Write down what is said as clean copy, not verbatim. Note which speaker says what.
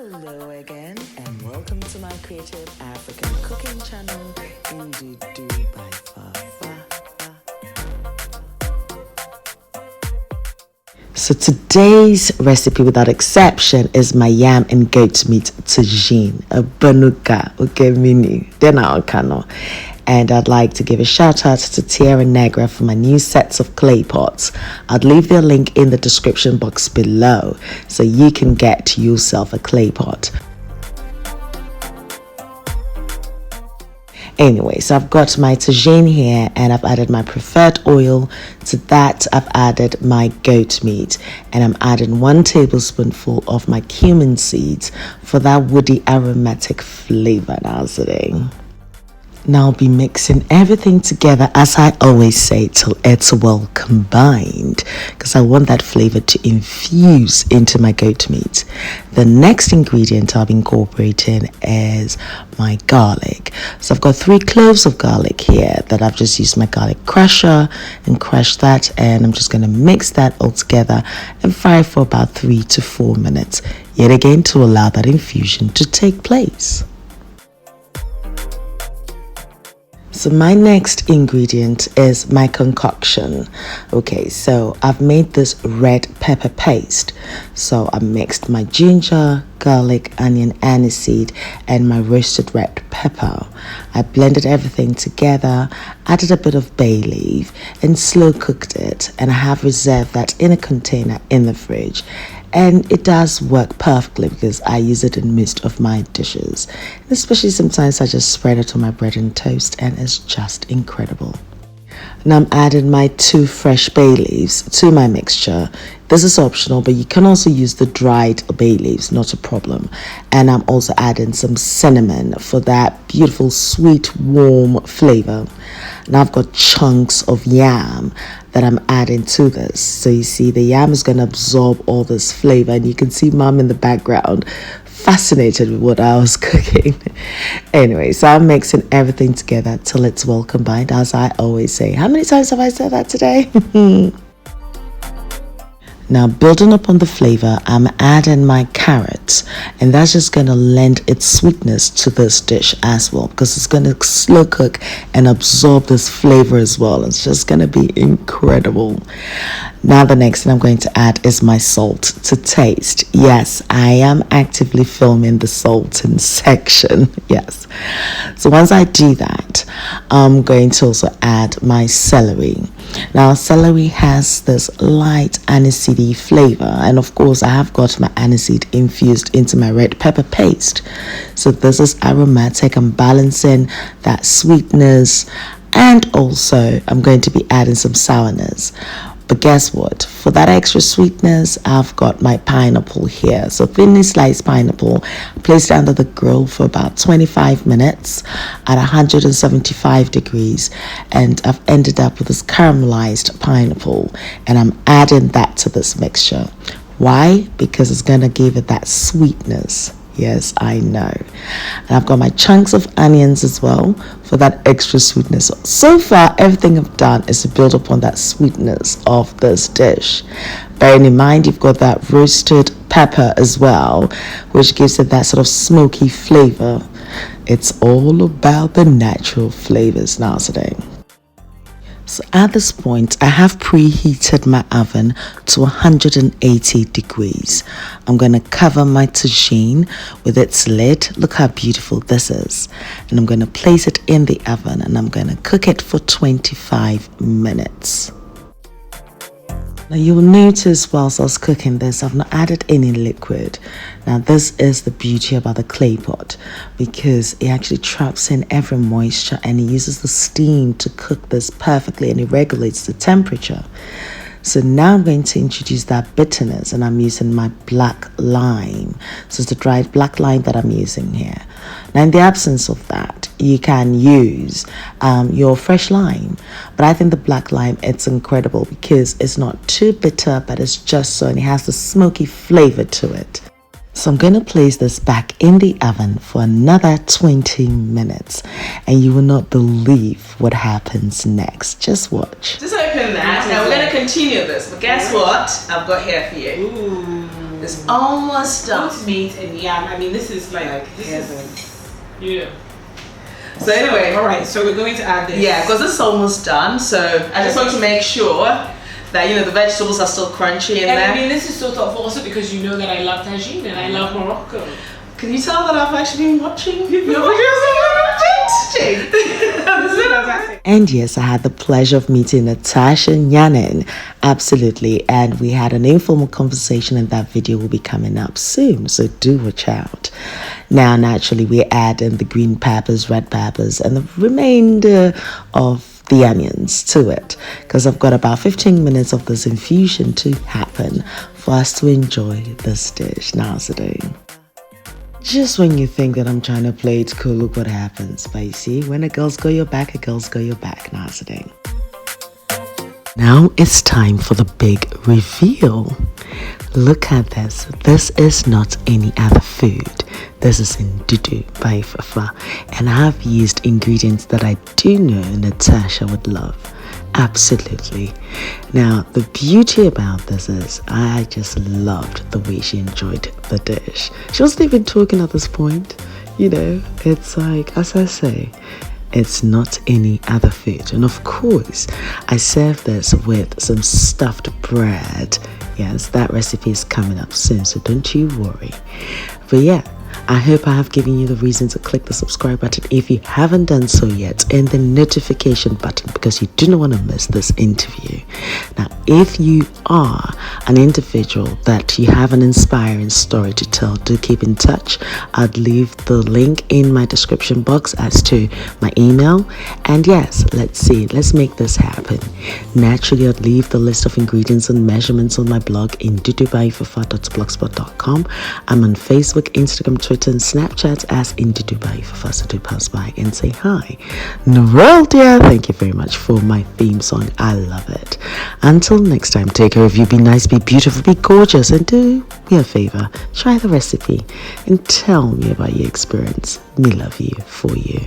Speaker 1: Hello again, and welcome to my creative African cooking channel, Ndudu by Fafa. So today's recipe, without exception, is my yam and goat meat tagine, a banuka, okay, mini, then I'll cano. And I'd like to give a shout out to Tierra Negra for my new sets of clay pots. I'd leave their link in the description box below so you can get yourself a clay pot. Anyway, so I've got my tagine here and I've added my preferred oil. To that, I've added my goat meat and I'm adding 1 tablespoonful of my cumin seeds for that woody aromatic flavor now today. Now I'll be mixing everything together, as I always say, till it's well combined, because I want that flavor to infuse into my goat meat. The next ingredient I'll be incorporating is my garlic. So I've got 3 cloves of garlic here that I've just used my garlic crusher and crushed that, and I'm just going to mix that all together and fry for about 3 to 4 minutes, yet again to allow that infusion to take place. So my next ingredient is my concoction. Okay, so I've made this red pepper paste. So I mixed my ginger, garlic, onion, aniseed, and my roasted red pepper. I blended everything together, added a bit of bay leaf, and slow cooked it. And I have reserved that in a container in the fridge. And it does work perfectly because I use it in most of my dishes. And especially sometimes I just spread it on my bread and toast and it's just incredible. Now I'm adding my 2 fresh bay leaves to my mixture. This is optional, but you can also use the dried bay leaves, not a problem. And I'm also adding some cinnamon for that beautiful, sweet, warm flavor. Now I've got chunks of yam that I'm adding to this. So you see the yam is going to absorb all this flavor, and you can see mom in the background fascinated with what I was cooking. Anyway, so I'm mixing everything together till it's well combined, as I always say. How many times have I said that today? Now, building upon the flavor, I'm adding my carrots, and that's just going to lend its sweetness to this dish as well, because it's going to slow cook and absorb this flavor as well. It's just going to be incredible. Now, the next thing I'm going to add is my salt to taste. Yes, I am actively filming the salting section. Yes. So once I do that, I'm going to also add my celery. Now, celery has this light aniseedy flavor, and of course I have got my aniseed infused into my red pepper paste. So this is aromatic. I'm balancing that sweetness, and also I'm going to be adding some sourness. But guess what? For that extra sweetness, I've got my pineapple here. So thinly sliced pineapple, placed under the grill for about 25 minutes at 175 degrees. And I've ended up with this caramelized pineapple. And I'm adding that to this mixture. Why? Because it's going to give it that sweetness. Yes, I know. And I've got my chunks of onions as well for that extra sweetness. So far, everything I've done is to build upon that sweetness of this dish. Bearing in mind, you've got that roasted pepper as well, which gives it that sort of smoky flavor. It's all about the natural flavors now today. So at this point, I have preheated my oven to 180 degrees. I'm going to cover my tagine with its lid. Look how beautiful this is. And I'm going to place it in the oven and I'm going to cook it for 25 minutes. Now you'll notice whilst I was cooking this, I've not added any liquid. Now this is the beauty about the clay pot, because it actually traps in every moisture and it uses the steam to cook this perfectly, and it regulates the temperature. So now I'm going to introduce that bitterness, and I'm using my black lime. So it's the dried black lime that I'm using here. Now in the absence of that, you can use your fresh lime. But I think the black lime, it's incredible because it's not too bitter, but it's just so, and it has the smoky flavor to it. So I'm going to place this back in the oven for another 20 minutes, and you will not believe what happens next. Just watch.
Speaker 2: Just open that. Now we're going to continue this, but guess what I've got here for you?
Speaker 1: Ooh. It's almost done.
Speaker 2: Goat meat and yam. I mean, this is like
Speaker 1: heaven.
Speaker 2: Yeah.
Speaker 1: So anyway,
Speaker 2: all right. So we're going to add this.
Speaker 1: Yeah, because this is almost done. So I just want to make sure that the vegetables are still crunchy in there.
Speaker 2: I mean, this is sort of also because you know that I love tagine and I love Morocco.
Speaker 1: Can you tell that I've actually been watching your videos? And yes, I had the pleasure of meeting Natasha Nyanin, absolutely, and we had an informal conversation, and that video will be coming up soon, so do watch out. Now, naturally, we add in the green peppers, red peppers, and the remainder of the onions to it, because I've got about 15 minutes of this infusion to happen for us to enjoy this dish. Now's the day. Just when you think that I'm trying to play it cool, look what happens. But you see, when a girl's go your back, a girl's go your back. Now's the day. Now it's time for the big reveal. Look at this. This is not any other food. This is Ndudu by Fafa. And I have used ingredients that I do know Natasha would love. Absolutely. Now, the beauty about this is I just loved the way she enjoyed the dish. She wasn't even talking at this point. It's like, as I say, it's not any other food. And of course, I serve this with some stuffed bread. Yes, that recipe is coming up soon, so don't you worry. But yeah, I hope I have given you the reason to click the subscribe button if you haven't done so yet, and the notification button, because you do not want to miss this interview. Now, if you are an individual that you have an inspiring story to tell, do keep in touch. I'd leave the link in my description box as to my email. And yes, let's make this happen. Naturally, I'd leave the list of ingredients and measurements on my blog in ndudubyfafa.blogspot.com. I'm on Facebook, Instagram, Twitter, and Snapchat as ndudubyfafa, so do pass by and say hi. Noel, dear, thank you very much for my theme song. I love it. Until next time, take care of you. Be nice, be beautiful, be gorgeous, and do me a favor. Try the recipe and tell me about your experience. Me love you for you.